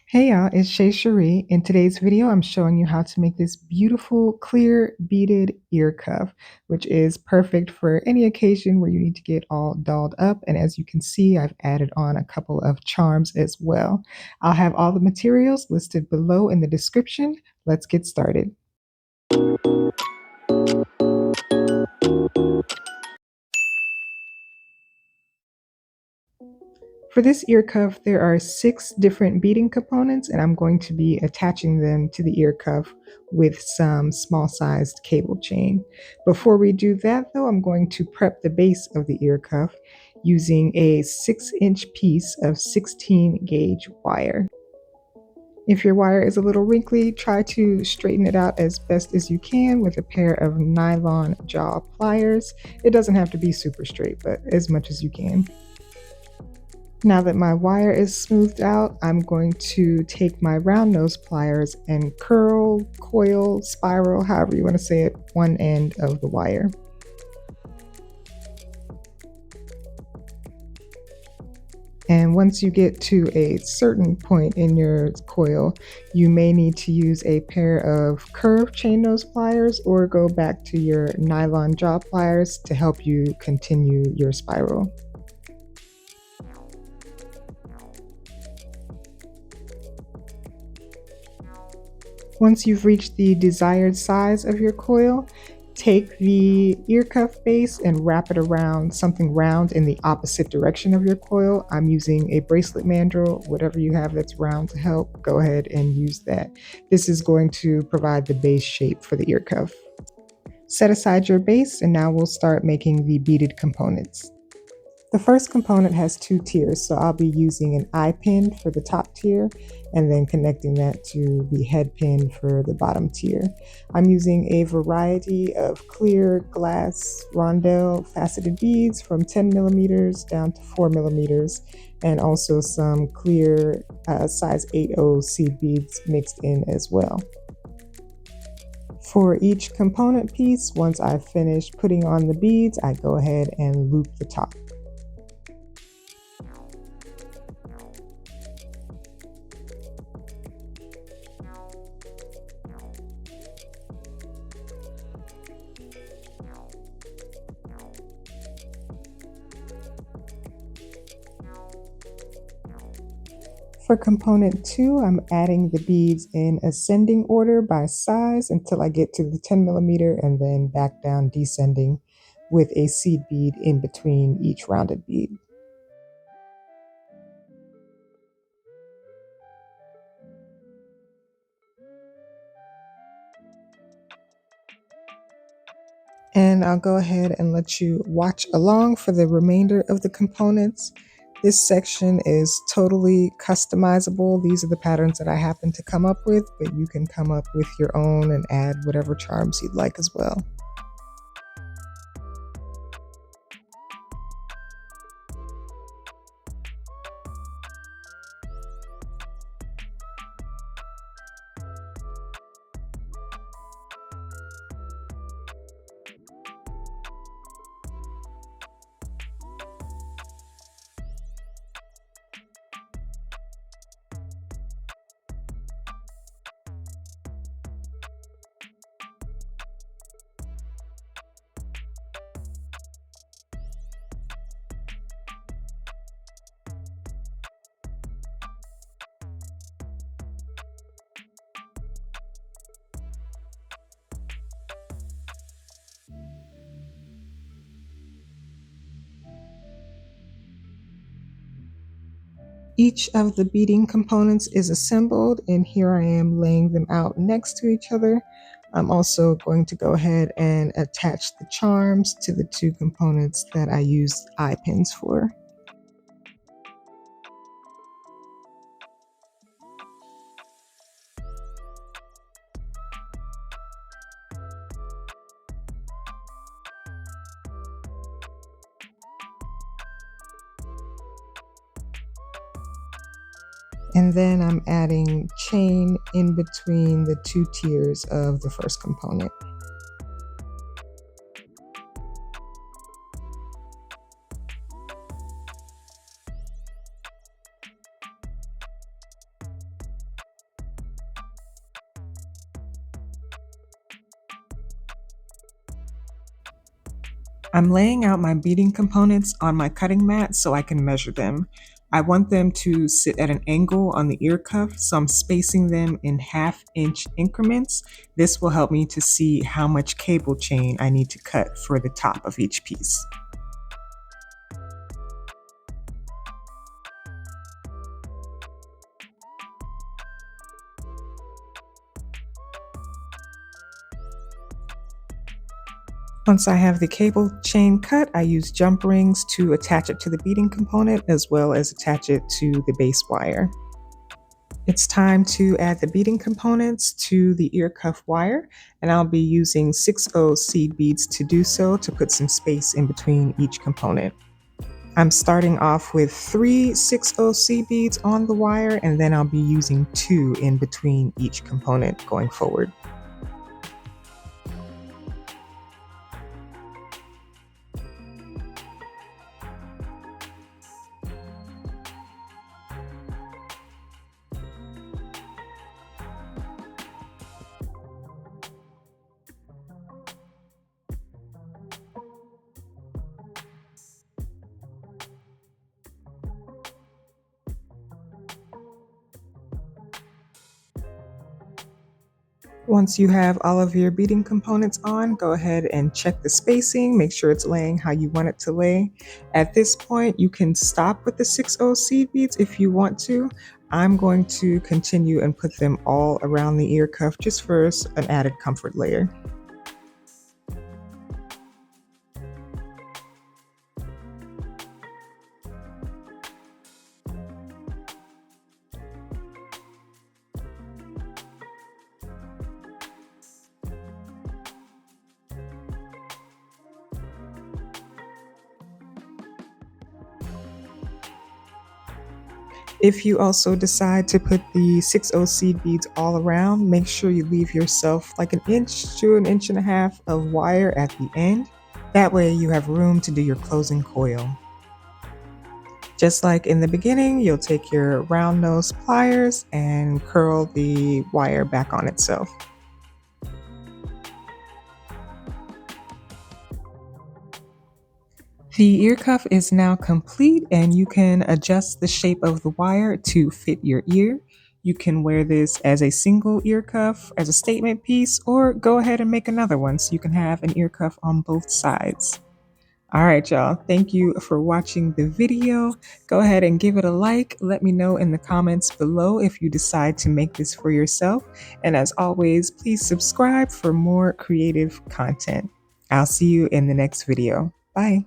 Hey y'all, it's Shay Cherie. In today's video, I'm showing you how to make this beautiful clear beaded ear cuff, which is perfect for any occasion where you need to get all dolled up. And as you can see, I've added on a couple of charms as well. I'll have all the materials listed below in the description. Let's get started. For this ear cuff, there are 6 different beading components, and I'm going to be attaching them to the ear cuff with some small sized cable chain. Before we do that though, I'm going to prep the base of the ear cuff using a 6-inch piece of 16 gauge wire. If your wire is a little wrinkly, try to straighten it out as best as you can with a pair of nylon jaw pliers. It doesn't have to be super straight, but as much as you can. Now that my wire is smoothed out, I'm going to take my round nose pliers and curl, coil, spiral, however you want to say it, one end of the wire. And once you get to a certain point in your coil, you may need to use a pair of curved chain nose pliers or go back to your nylon jaw pliers to help you continue your spiral. Once you've reached the desired size of your coil, take the ear cuff base and wrap it around something round in the opposite direction of your coil. I'm using a bracelet mandrel. Whatever you have that's round to help, go ahead and use that. This is going to provide the base shape for the ear cuff. Set aside your base, and now we'll start making the beaded components. The first component has 2 tiers, so I'll be using an eye pin for the top tier and then connecting that to the head pin for the bottom tier. I'm using a variety of clear glass rondelle faceted beads from 10 millimeters down to 4 millimeters, and also some clear size 8/0 seed beads mixed in as well. For each component piece, once I've finished putting on the beads, I go ahead and loop the top. For component 2, I'm adding the beads in ascending order by size until I get to the 10 millimeter and then back down descending with a seed bead in between each rounded bead. And I'll go ahead and let you watch along for the remainder of the components. This section is totally customizable. These are the patterns that I happen to come up with, but you can come up with your own and add whatever charms you'd like as well. Each of the beading components is assembled, and here I am laying them out next to each other. I'm also going to go ahead and attach the charms to the 2 components that I used eye pins for. And then I'm adding chain in between the 2 tiers of the first component. I'm laying out my beading components on my cutting mat so I can measure them. I want them to sit at an angle on the ear cuff, so I'm spacing them in half-inch increments. This will help me to see how much cable chain I need to cut for the top of each piece. Once I have the cable chain cut, I use jump rings to attach it to the beading component as well as attach it to the base wire. It's time to add the beading components to the ear cuff wire, and I'll be using 6/0 seed beads to do so to put some space in between each component. I'm starting off with 3 6/0 seed beads on the wire, and then I'll be using 2 in between each component going forward. Once you have all of your beading components on, go ahead and check the spacing, make sure it's laying how you want it to lay. At this point, you can stop with the 6/0 seed beads if you want to. I'm going to continue and put them all around the ear cuff just for an added comfort layer. If you also decide to put the 6/0 seed beads all around, make sure you leave yourself like an inch to an inch and a half of wire at the end. That way you have room to do your closing coil. Just like in the beginning, you'll take your round nose pliers and curl the wire back on itself. The ear cuff is now complete, and you can adjust the shape of the wire to fit your ear. You can wear this as a single ear cuff, as a statement piece, or go ahead and make another one so you can have an ear cuff on both sides. All right, y'all. Thank you for watching the video. Go ahead and give it a like. Let me know in the comments below if you decide to make this for yourself. And as always, please subscribe for more creative content. I'll see you in the next video. Bye.